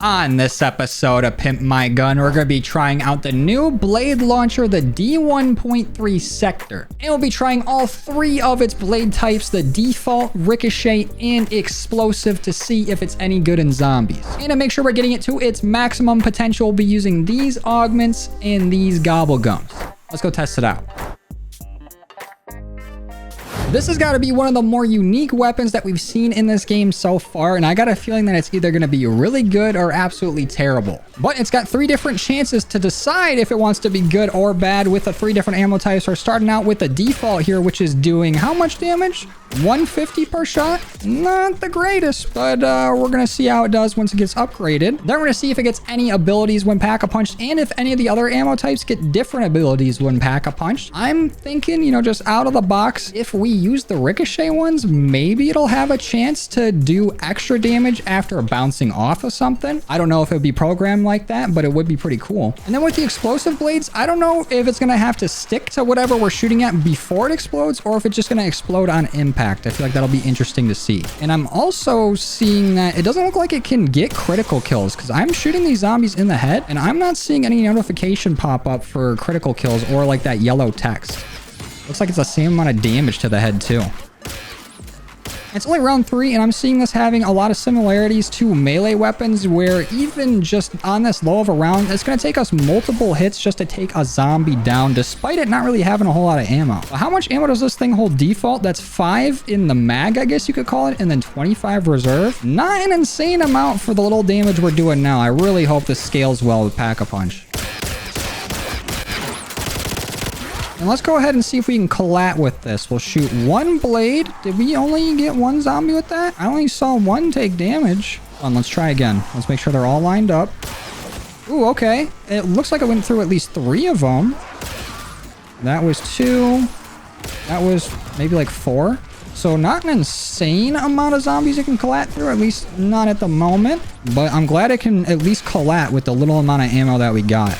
On this episode of Pimp My Gun, we're going to be trying out the new blade launcher, the D1.3 Sector. And we'll be trying all three of its blade types, the default, ricochet, and explosive, to see if it's any good in zombies. And to make sure we're getting it to its maximum potential, we'll be using these augments and these gobble gums. Let's go test it out. This has got to be one of the more unique weapons that we've seen in this game so far, and I got a feeling that it's either going to be really good or absolutely terrible. But it's got three different chances to decide if it wants to be good or bad with the three different ammo types. We're starting out with the default here, which is doing how much damage? 150 per shot? Not the greatest, but we're going to see how it does once it gets upgraded. Then we're going to see if it gets any abilities when pack-a-punched, and if any of the other ammo types get different abilities when pack-a-punched. I'm thinking, you know, just out of the box, if we use the ricochet ones, maybe it'll have a chance to do extra damage after bouncing off of something. I don't know if it would be programmed like that, but it would be pretty cool. And then with the explosive blades, I don't know if it's going to have to stick to whatever we're shooting at before it explodes, or if it's just going to explode on impact. I feel like that'll be interesting to see. And I'm also seeing that it doesn't look like it can get critical kills, because I'm shooting these zombies in the head and I'm not seeing any notification pop up for critical kills or like that yellow text. Looks like it's the same amount of damage to the head too. It's only round 3, and I'm seeing this having a lot of similarities to melee weapons, where even just on this low of a round, it's going to take us multiple hits just to take a zombie down, despite it not really having a whole lot of ammo. How much ammo does this thing hold default? That's 5 in the mag, I guess you could call it, and then 25 reserve. Not an insane amount for the little damage we're doing now. I really hope this scales well with Pack-a-Punch. And let's go ahead and see if we can collat with this. We'll shoot one blade. Did we only get one zombie with that? I only saw one take damage. Hold on, let's try again. Let's make sure they're all lined up. Ooh, okay. It looks like I went through at least 3 of them. That was 2. That was maybe like 4. So not an insane amount of zombies it can collat through, at least not at the moment. But I'm glad it can at least collat with the little amount of ammo that we got.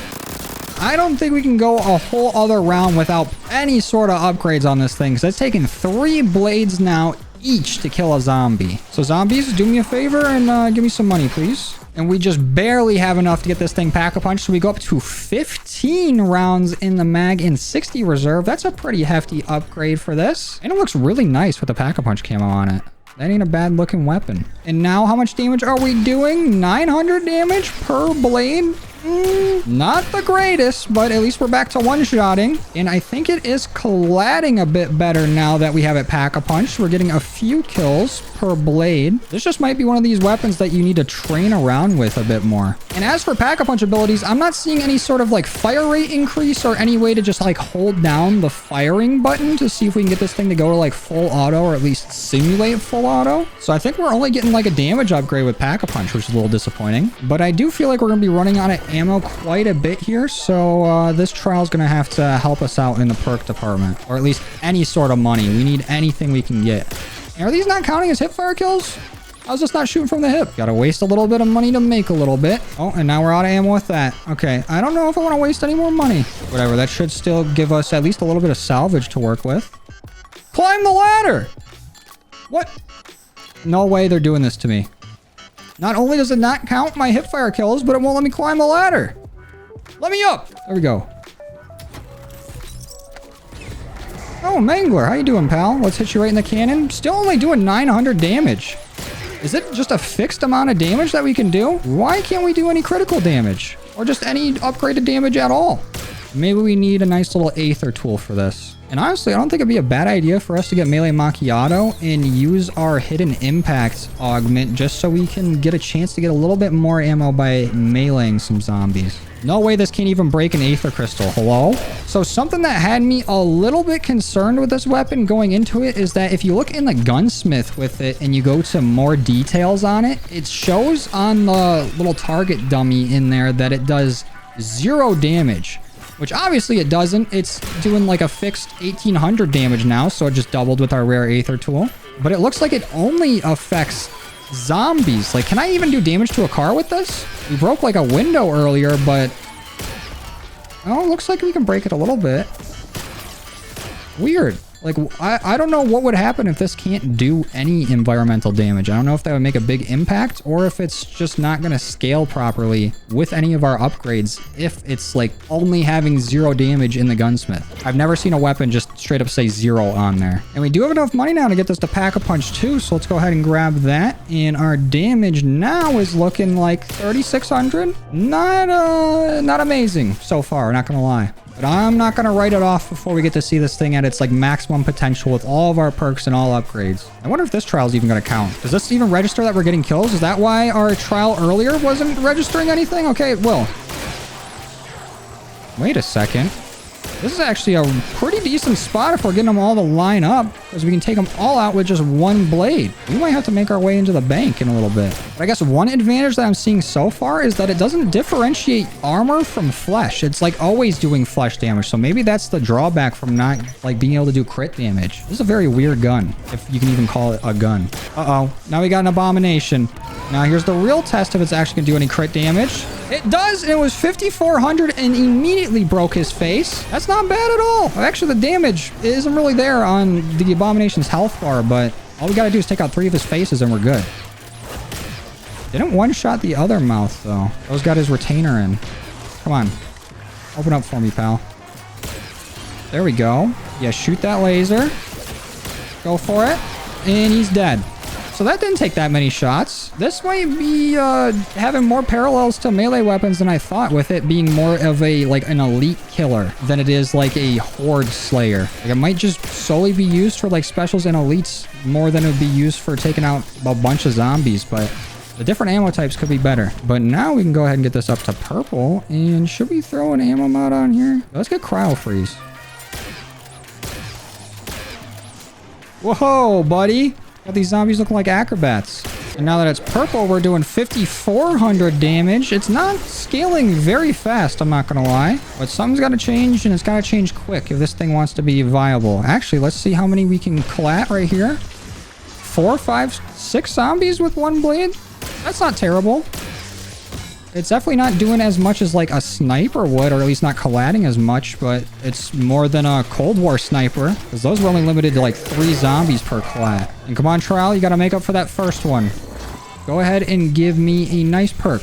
I don't think we can go a whole other round without any sort of upgrades on this thing, because it's taking 3 blades now each to kill a zombie. So zombies, do me a favor and give me some money, please. And we just barely have enough to get this thing pack-a-punch, so we go up to 15 rounds in the mag and 60 reserve. That's a pretty hefty upgrade for this. And it looks really nice with the pack-a-punch camo on it. That ain't a bad looking weapon. And now how much damage are we doing? 900 damage per blade? Not the greatest, but at least we're back to one-shotting. And I think it is collatting a bit better now that we have it pack-a-punch. We're getting a few kills per blade. This just might be one of these weapons that you need to train around with a bit more. And as for pack-a-punch abilities, I'm not seeing any sort of like fire rate increase or any way to just like hold down the firing button to see if we can get this thing to go to like full auto, or at least simulate full auto. So I think we're only getting like a damage upgrade with pack-a-punch, which is a little disappointing. But I do feel like we're going to be running out of ammo quite a bit here, so this trial is going to have to help us out in the perk department, or at least any sort of money. We need anything we can get. And are these not counting as hip fire kills? I was just not shooting from the hip. Gotta waste a little bit of money to make a little bit. Oh, and now we're out of ammo with that. Okay, I don't know if I want to waste any more money. Whatever, that should still give us at least a little bit of salvage to work with. Climb the ladder! What? No way they're doing this to me. Not only does it not count my hipfire kills, but it won't let me climb the ladder. Let me up. There we go. Oh, Mangler, how you doing, pal? Let's hit you right in the cannon. Still only doing 900 damage. Is it just a fixed amount of damage that we can do? Why can't we do any critical damage? Or just any upgraded damage at all? Maybe we need a nice little aether tool for this. And honestly, I don't think it'd be a bad idea for us to get melee macchiato and use our hidden impact augment just so we can get a chance to get a little bit more ammo by meleeing some zombies. No way this can't even break an aether crystal. Hello? So something that had me a little bit concerned with this weapon going into it is that if you look in the gunsmith with it and you go to more details on it, it shows on the little target dummy in there that it does 0 damage. Which obviously it doesn't. It's doing like a fixed 1800 damage now, so it just doubled with our rare aether tool. But it looks like it only affects zombies. Like, can I even do damage to a car with this? We broke like a window earlier, but... oh, it looks like we can break it a little bit. Weird. Like, I don't know what would happen if this can't do any environmental damage. I don't know if that would make a big impact or if it's just not going to scale properly with any of our upgrades if it's like only having 0 damage in the gunsmith. I've never seen a weapon just straight up say 0 on there. And we do have enough money now to get this to Pack-a-Punch too, so let's go ahead and grab that. And our damage now is looking like 3,600. Not amazing so far, not gonna lie. But I'm not gonna write it off before we get to see this thing at its like maximum potential with all of our perks and all upgrades. I wonder if this trial is even gonna count. Does this even register that we're getting kills? Is that why our trial earlier wasn't registering anything? Okay, it will. Wait a second. This is actually a pretty decent spot if we're getting them all to line up, because we can take them all out with just 1 blade. We might have to make our way into the bank in a little bit. But I guess one advantage that I'm seeing so far is that it doesn't differentiate armor from flesh. It's like always doing flesh damage. So maybe that's the drawback from not like being able to do crit damage. This is a very weird gun, if you can even call it a gun. Uh-oh. Now we got an abomination. Now here's the real test if it's actually going to do any crit damage. It does, and it was 5,400 and immediately broke his face. That's not bad at all. Actually, the damage isn't really there on the Abomination's health bar, but all we gotta do is take out 3 of his faces and we're good. Didn't one-shot the other mouth, though. Those got his retainer in. Come on. Open up for me, pal. There we go. Yeah, shoot that laser. Go for it. And he's dead. So that didn't take that many shots. This might be having more parallels to melee weapons than I thought, with it being more of a like an elite killer than it is like a horde slayer. Like it might just solely be used for like specials and elites more than it would be used for taking out a bunch of zombies, but the different ammo types could be better. But now we can go ahead and get this up to purple. And should we throw an ammo mod on here? Let's get cryo freeze. Whoa, buddy. Got these zombies looking like acrobats. And now that it's purple, we're doing 5,400 damage. It's not scaling very fast, I'm not gonna lie. But something's gotta change, and it's gotta change quick if this thing wants to be viable. Actually, let's see how many we can collat right here. 4, 5, 6 zombies with 1 blade? That's not terrible. It's definitely not doing as much as like a sniper would, or at least not collatting as much, but it's more than a Cold War sniper, because those were only limited to like 3 zombies per collat. And come on, trial, you got to make up for that first one. Go ahead and give me a nice perk.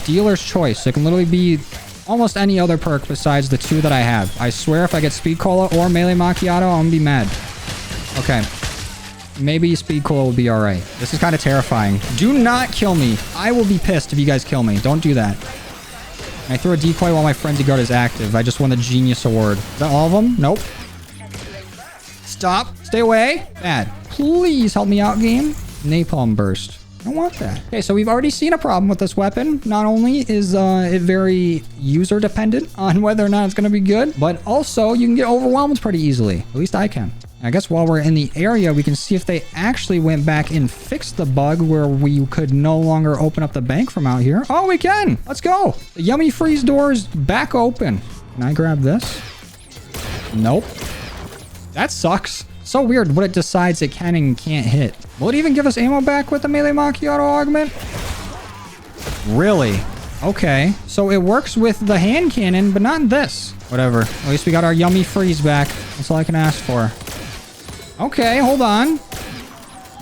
Dealer's choice. It can literally be almost any other perk besides the 2 that I have. I swear if I get Speed Cola or Melee Macchiato, I'm gonna be mad. Okay. Maybe Speed Cola will be alright. This is kind of terrifying. Do not kill me. I will be pissed if you guys kill me. Don't do that. I threw a decoy while my frenzy guard is active. I just won the Genius Award. Is that all of them? Nope. Stop. Stay away. Bad. Please help me out, game. Napalm burst. I don't want that. Okay, so we've already seen a problem with this weapon. Not only is it very user dependent on whether or not it's going to be good, but also you can get overwhelmed pretty easily. At least I can. I guess while we're in the area, we can see if they actually went back and fixed the bug where we could no longer open up the bank from out here. Oh, we can. Let's go. The Yummy Freeze door is back open. Can I grab this? Nope. That sucks. So weird what it decides it can and can't hit. Will it even give us ammo back with the Melee Macchiato augment? Really? Okay. So it works with the hand cannon, but not this. Whatever. At least we got our Yummy Freeze back. That's all I can ask for. Okay, hold on.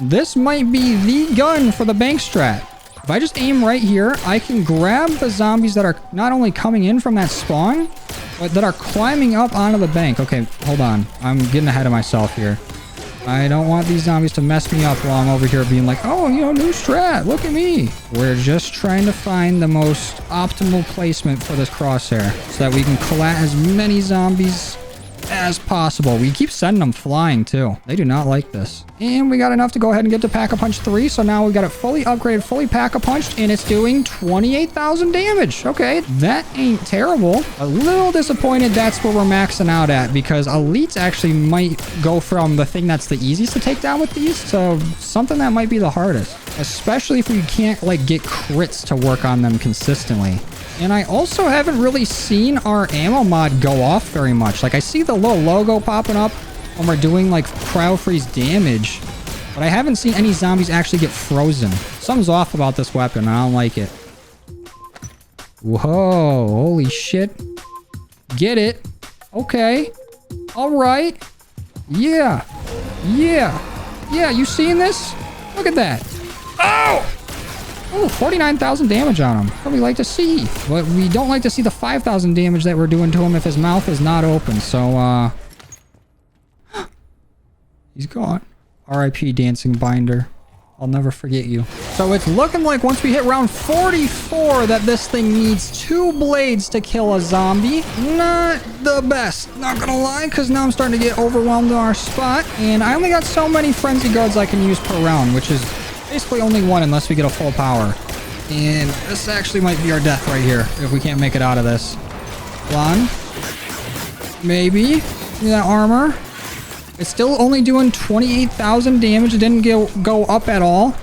This might be the gun for the bank strat. If I just aim right here, I can grab the zombies that are not only coming in from that spawn, but that are climbing up onto the bank. Okay, hold on. I'm getting ahead of myself here. I don't want these zombies to mess me up while I'm over here being like, oh, you know, new strat. Look at me. We're just trying to find the most optimal placement for this crosshair so that we can collat as many zombies as possible. We keep sending them flying too. They do not like this. And we got enough to go ahead and get to Pack-a-Punch 3. So now we got it fully upgraded, fully Pack-a-Punched, and it's doing 28,000 damage. Okay, that ain't terrible. A little disappointed that's where we're maxing out at, because elites actually might go from the thing that's the easiest to take down with these to something that might be the hardest, especially if we can't like get crits to work on them consistently. And I also haven't really seen our ammo mod go off very much. Like I see the little logo popping up when we're doing like cryo freeze damage, but I haven't seen any zombies actually get frozen. Something's off about this weapon. I don't like it. Whoa, holy shit. Get it. Okay. All right. Yeah. Yeah. Yeah, you seeing this? Look at that. Oh! Oh, 49,000 damage on him. What we like to see. But we don't like to see the 5,000 damage that we're doing to him if his mouth is not open. So, he's gone. R.I.P. Dancing Binder. I'll never forget you. So it's looking like once we hit round 44 that this thing needs 2 blades to kill a zombie. Not the best, not gonna lie, because now I'm starting to get overwhelmed in our spot. And I only got so many frenzy guards I can use per round, which is basically only 1 unless we get a full power. And this actually might be our death right here if we can't make it out of this. Come on. Maybe. See that armor? It's still only doing 28,000 damage. It didn't go up at all.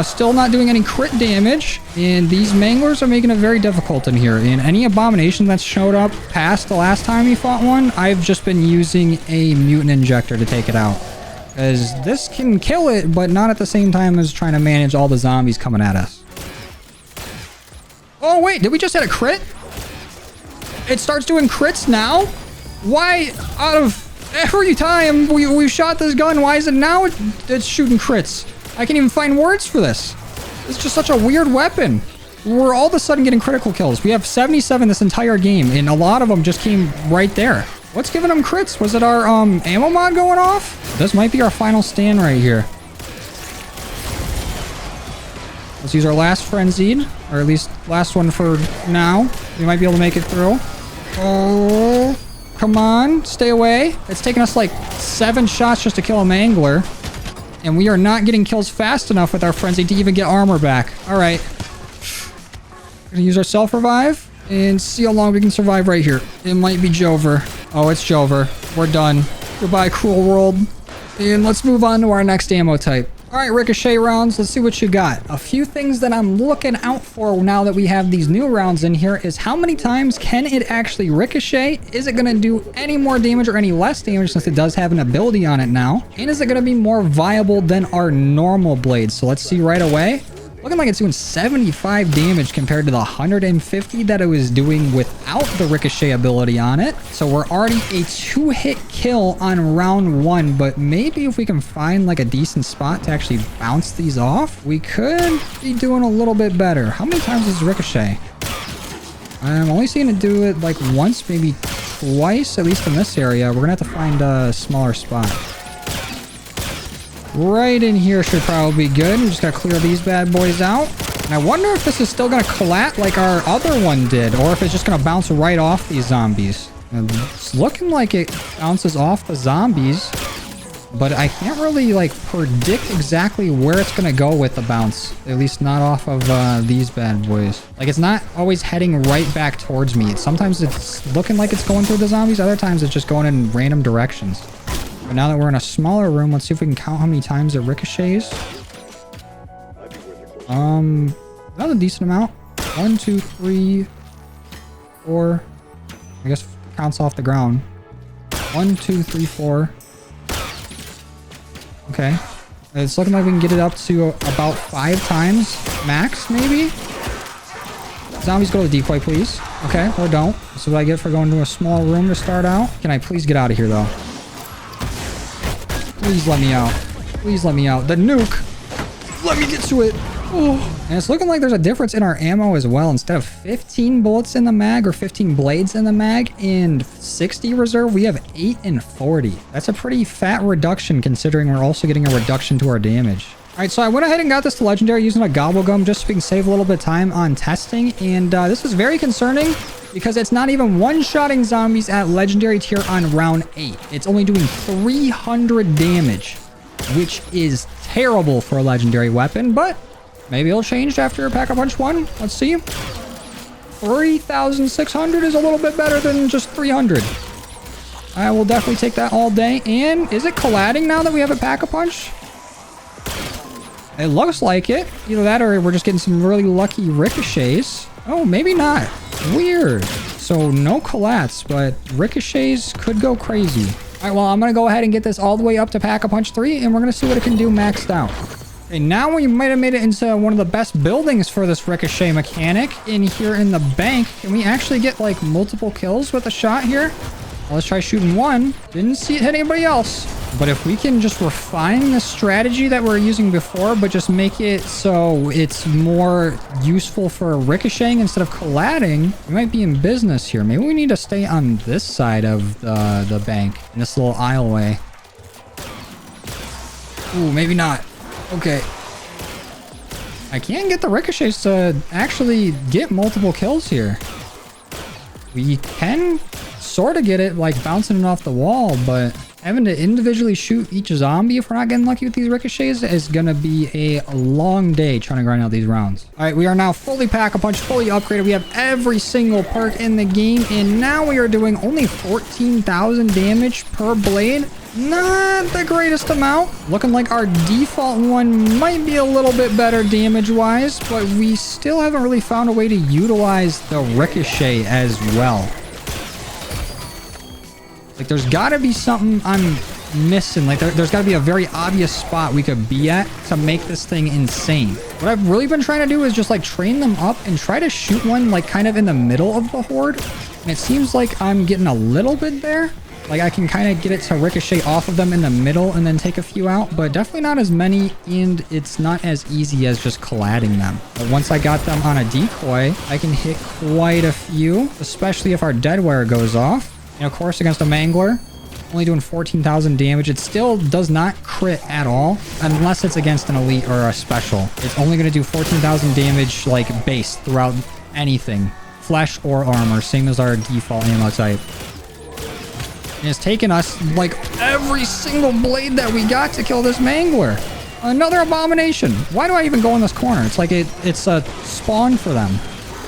Still not doing any crit damage. And these manglers are making it very difficult in here. And any abomination that's showed up past the last time we fought one, I've just been using a mutant injector to take it out. Because this can kill it, but not at the same time as trying to manage all the zombies coming at us. Oh, wait. Did we just hit a crit? It starts doing crits now? Why, out of every time we shot this gun, why is it now it's shooting crits? I can't even find words for this. It's just such a weird weapon. We're all of a sudden getting critical kills. We have 77 this entire game, and a lot of them just came right there. What's giving them crits? Was it our ammo mod going off? This might be our final stand right here. Let's use our last frenzied, or at least last one for now. We might be able to make it through. Oh, come on, stay away. It's taken us like 7 shots just to kill a mangler. And we are not getting kills fast enough with our frenzy to even get armor back. All right. We're gonna use our self-revive and see how long we can survive right here. It might be Jover. Oh, it's Jover. We're done. Goodbye, cruel world. And let's move on to our next ammo type. All right, Ricochet rounds. Let's see what you got. A few things that I'm looking out for now that we have these new rounds in here is how many times can it actually ricochet? Is it going to do any more damage or any less damage since it does have an ability on it now? And is it going to be more viable than our normal blades? So let's see right away. Looking like it's doing 75 damage compared to the 150 that it was doing without the ricochet ability on it. So we're already a 2-hit kill on round 1, but maybe if we can find like a decent spot to actually bounce these off, we could be doing a little bit better. How many times is ricochet? I'm only seeing it do it like once, maybe twice, at least in this area. We're gonna have to find a smaller spot. Right in here should probably be good. We just gotta clear these bad boys out. And I wonder if this is still gonna collat like our other one did, or if it's just gonna bounce right off these zombies. And it's looking like it bounces off the zombies, but I can't really like predict exactly where it's gonna go with the bounce. At least not off of these bad boys. Like it's not always heading right back towards me. Sometimes it's looking like it's going through the zombies. Other times it's just going in random directions. But now that we're in a smaller room, let's see if we can count how many times it ricochets. Another decent amount. 1, 2, 3, 4. I guess counts off the ground. 1, 2, 3, 4. Okay. It's looking like we can get it up to about 5 times max, maybe. Zombies, go to the decoy, please. Okay, or don't. This is what I get for going to a small room to start out. Can I please get out of here, though? Please let me out. Please let me out. The nuke. Let me get to it. Oh. And it's looking like there's a difference in our ammo as well. Instead of 15 bullets in the mag or 15 blades in the mag and 60 reserve, we have 8 and 40. That's a pretty fat reduction considering we're also getting a reduction to our damage. All right, so I went ahead and got this to legendary using a gobble gum just so we can save a little bit of time on testing. And this is very concerning because it's not even one-shotting zombies at legendary tier on round 8. It's only doing 300 damage, which is terrible for a legendary weapon, but maybe it'll change after Pack-a-Punch 1. Let's see. 3,600 is a little bit better than just 300. I will definitely take that all day. And is it colliding now that we have a Pack-a-Punch? It looks like it. Either that or we're just getting some really lucky ricochets. Oh, maybe not. Weird. So no collats, but ricochets could go crazy. All right, well, I'm going to go ahead and get this all the way up to Pack-a-Punch 3, and we're going to see what it can do maxed out. Okay, now we might have made it into one of the best buildings for this ricochet mechanic in here in the bank. Can we actually get like multiple kills with a shot here? Well, let's try shooting one. Didn't see it hit anybody else. But if we can just refine the strategy that we were using before, but just make it so it's more useful for ricocheting instead of colliding, we might be in business here. Maybe we need to stay on this side of the bank, in this little aisleway. Ooh, maybe not. Okay. I can get the ricochets to actually get multiple kills here. We can sort of get it like bouncing it off the wall, but having to individually shoot each zombie if we're not getting lucky with these ricochets is gonna be a long day trying to grind out these rounds. All right, we are now fully pack-a-punch, fully upgraded. We have every single perk in the game, and now we are doing only 14,000 damage per blade. Not the greatest amount. Looking like our default one might be a little bit better damage-wise, but we still haven't really found a way to utilize the ricochet as well. Like, there's got to be something I'm missing. Like, there's got to be a very obvious spot we could be at to make this thing insane. What I've really been trying to do is just, like, train them up and try to shoot one, like, kind of in the middle of the horde. And it seems like I'm getting a little bit there. Like, I can kind of get it to ricochet off of them in the middle and then take a few out, but definitely not as many, and it's not as easy as just colliding them. But once I got them on a decoy, I can hit quite a few, especially if our dead wire goes off. And of course, against a mangler, only doing 14,000 damage. It still does not crit at all, unless it's against an elite or a special. It's only going to do 14,000 damage, like, base throughout anything. Flesh or armor, same as our default ammo type. And it's taken us, like, every single blade that we got to kill this mangler. Another abomination. Why do I even go in this corner? It's like it's a spawn for them.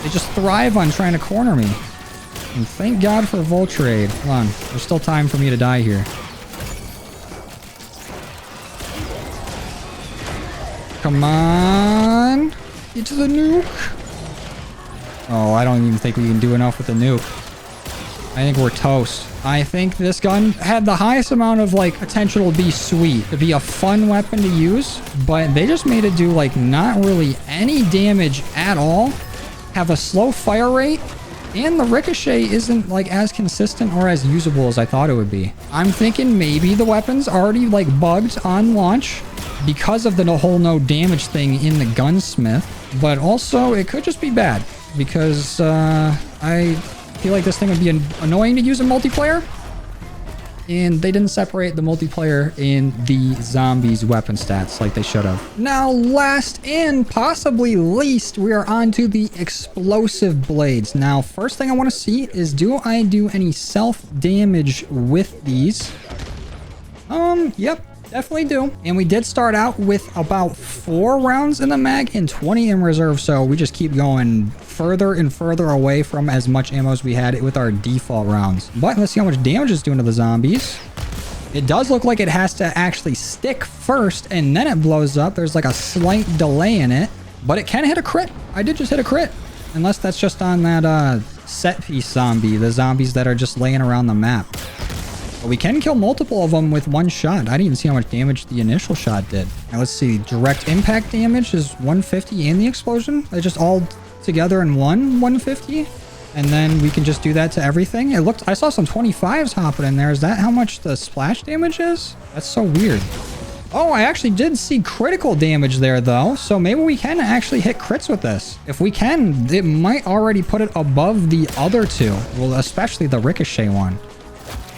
They just thrive on trying to corner me. And thank God for Vulture Aid. Hold on. There's still time for me to die here. Come on. Get to the nuke. Oh, I don't even think we can do enough with the nuke. I think we're toast. I think this gun had the highest amount of, like, potential to be sweet, to be a fun weapon to use, but they just made it do, like, not really any damage at all, have a slow fire rate, and the ricochet isn't, like, as consistent or as usable as I thought it would be. I'm thinking maybe the weapon's already, like, bugged on launch because of the whole no damage thing in the gunsmith, but also it could just be bad because I feel like this thing would be annoying to use in multiplayer, and they didn't separate the multiplayer and the zombies weapon stats like they should have. Now, last and possibly least, we are on to the explosive blades. Now, first thing I want to see is, do I do any self damage with these? Yep, definitely do. And we did start out with about 4 rounds in the mag and 20 in reserve, so we just keep going further and further away from as much ammo as we had with our default rounds. But let's see how much damage it's doing to the zombies. It does look like it has to actually stick first and then it blows up. There's like a slight delay in it, but it can hit a crit. I did just hit a crit, unless that's just on that set piece zombie, the zombies that are just laying around the map. But we can kill multiple of them with one shot. I didn't even see how much damage the initial shot did. Now let's see. Direct impact damage is 150 and the explosion. They just all together in 150. And then we can just do that to everything. It looked, I saw some 25s hopping in there. Is that how much the splash damage is? That's so weird. Oh, I actually did see critical damage there though. So maybe we can actually hit crits with this. If we can, it might already put it above the other two. Well, especially the ricochet one.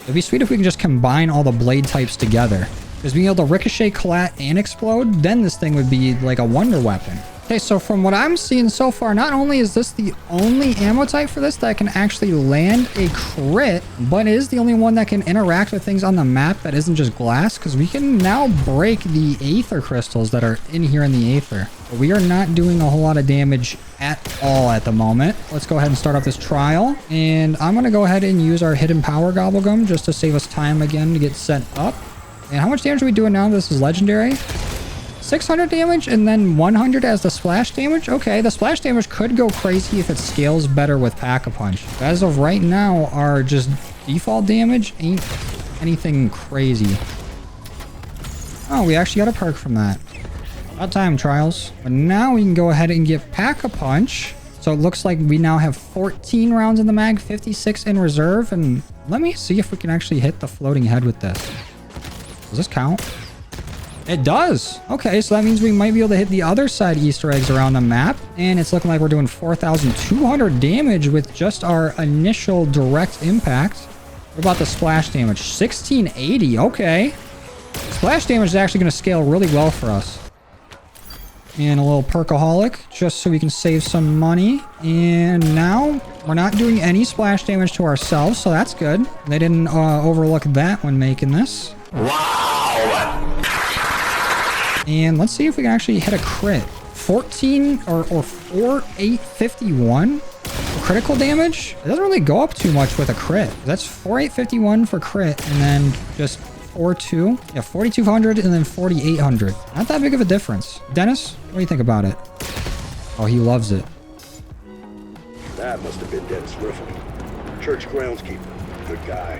It'd be sweet if we can just combine all the blade types together. Because being able to ricochet, collat, and explode, then this thing would be like a wonder weapon. Okay, so from what I'm seeing so far, not only is this the only ammo type for this that can actually land a crit, but it is the only one that can interact with things on the map that isn't just glass, because we can now break the aether crystals that are in here in the aether. But we are not doing a whole lot of damage at all at the moment. Let's go ahead and start up this trial. And I'm going to go ahead and use our hidden power gobblegum just to save us time again to get set up. And how much damage are we doing now? This is legendary. 600 damage and then 100 as the splash damage. Okay, the splash damage could go crazy if it scales better with Pack-a-Punch. As of right now, our just default damage ain't anything crazy. Oh, we actually got a perk from that. About time, trials. But now we can go ahead and get Pack-a-Punch. So it looks like we now have 14 rounds in the mag, 56 in reserve. And let me see if we can actually hit the floating head with this. Does this count? It does. Okay, so that means we might be able to hit the other side Easter eggs around the map. And it's looking like we're doing 4,200 damage with just our initial direct impact. What about the splash damage? 1680. Okay. Splash damage is actually going to scale really well for us. And a little perkaholic just so we can save some money. And now we're not doing any splash damage to ourselves, so that's good. They didn't overlook that when making this. Wow! And let's see if we can actually hit a crit. 14 or 4,851 for critical damage. It doesn't really go up too much with a crit. That's 4,851 for crit and then just 4,2. Yeah, 4,200 and then 4,800. Not that big of a difference. Dennis, what do you think about it? Oh, he loves it. That must have been Dennis Riffle. Church groundskeeper. Good guy.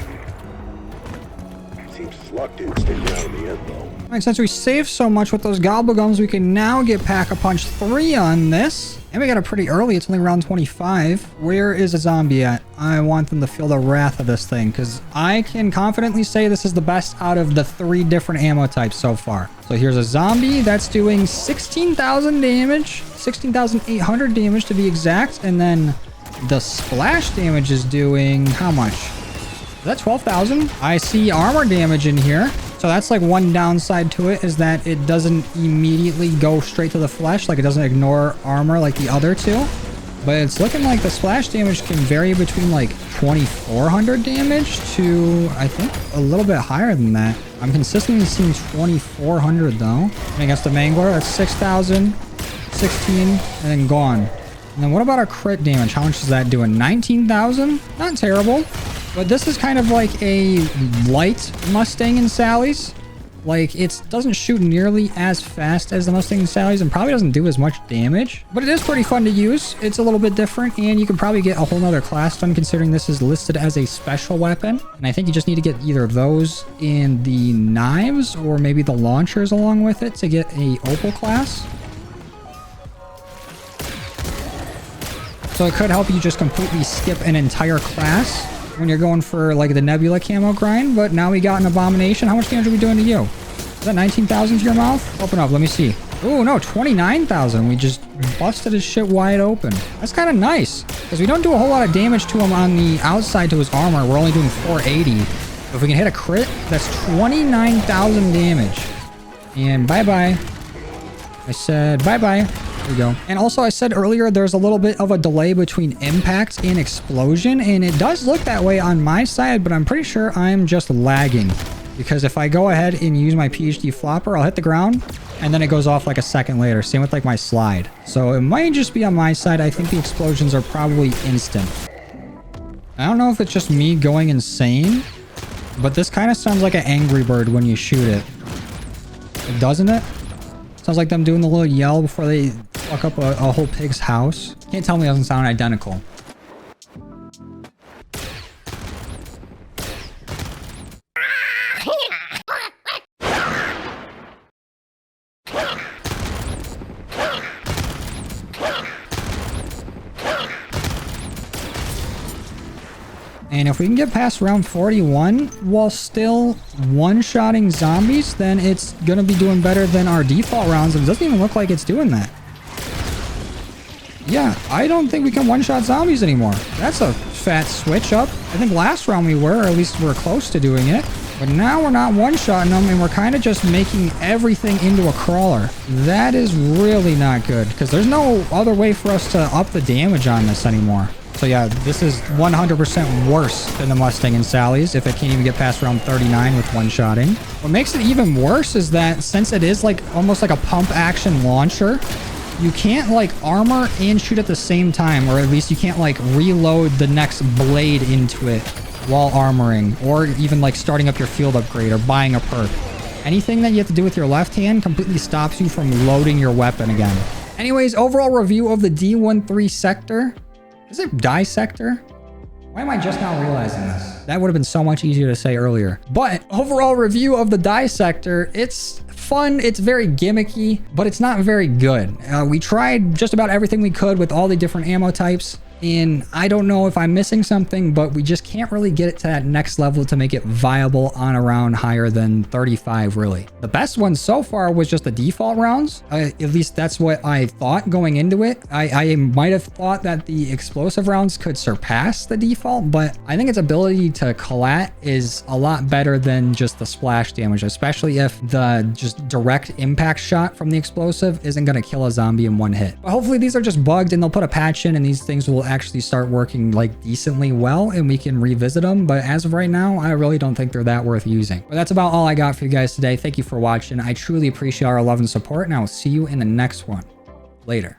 Seems his luck didn't stick around in the end, though. All right, since we saved so much with those Gobblegums, we can now get Pack-a-Punch 3 on this. And we got it pretty early. It's only round 25. Where is a zombie at? I want them to feel the wrath of this thing, because I can confidently say this is the best out of the 3 different ammo types so far. So here's a zombie that's doing 16,000 damage, 16,800 damage to be exact. And then the splash damage is doing how much? Is that 12,000? I see armor damage in here. So that's like one downside to it, is that it doesn't immediately go straight to the flesh. Like it doesn't ignore armor like the other two. But it's looking like the splash damage can vary between like 2,400 damage to, I think, a little bit higher than that. I'm consistently seeing 2,400 though. And against the Mangler, that's 6,000, 16, and then gone. And then what about our crit damage? How much is that doing? 19,000? Not terrible. But this is kind of like a light Mustang and Sally's. Like, it doesn't shoot nearly as fast as the Mustang and Sally's and probably doesn't do as much damage. But it is pretty fun to use. It's a little bit different, and you can probably get a whole nother class done considering this is listed as a special weapon. And I think you just need to get either those in the knives or maybe the launchers along with it to get a Opal class. So it could help you just completely skip an entire class when you're going for like the Nebula camo grind. But now we got an Abomination. How much damage are we doing to you? Is that 19,000 to your mouth? Open up, let me see. Oh no, 29,000. We just busted his shit wide open. That's kind of nice, because we don't do a whole lot of damage to him on the outside to his armor. We're only doing 480. If we can hit a crit, that's 29,000 damage. And bye-bye. I said bye-bye. There we go. And also, I said earlier, there's a little bit of a delay between impact and explosion, and it does look that way on my side, but I'm pretty sure I'm just lagging, because if I go ahead and use my PhD flopper, I'll hit the ground and then it goes off like a second later. Same with like my slide. So it might just be on my side. I think the explosions are probably instant. I don't know if it's just me going insane, but this kind of sounds like an Angry Bird when you shoot it. Doesn't it? Sounds like them doing the little yell before they fuck up a whole pig's house. Can't tell me it doesn't sound identical. And if we can get past round 41 while still one-shotting zombies, then it's going to be doing better than our default rounds. And it doesn't even look like it's doing that. Yeah, I don't think we can one-shot zombies anymore. That's a fat switch up. I think last round we were, or at least we're close to doing it. But now we're not one-shotting them, and we're kind of just making everything into a crawler. That is really not good, because there's no other way for us to up the damage on this anymore. So yeah, this is 100% worse than the Mustang and Sally's if it can't even get past round 39 with one-shotting. What makes it even worse is that since it is like almost like a pump action launcher, you can't like armor and shoot at the same time, or at least you can't like reload the next blade into it while armoring, or even like starting up your field upgrade or buying a perk. Anything that you have to do with your left hand completely stops you from loading your weapon again. Anyways, overall review of the D1.3 Sector. Is it Dissector? Why am I just now realizing this? That would have been so much easier to say earlier. But overall review of the Dissector, it's fun, it's very gimmicky, but it's not very good. We tried just about everything we could with all the different ammo types. And I don't know if I'm missing something, but we just can't really get it to that next level to make it viable on a round higher than 35, really. The best one so far was just the default rounds. At least that's what I thought going into it. I might have thought that the explosive rounds could surpass the default, but I think its ability to collat is a lot better than just the splash damage, especially if the just direct impact shot from the explosive isn't going to kill a zombie in one hit. But hopefully these are just bugged and they'll put a patch in and these things will actually start working like decently well and we can revisit them. But as of right now, I really don't think they're that worth using. But that's about all I got for you guys today. Thank you for watching. I truly appreciate our love and support, and I will see you in the next one. Later.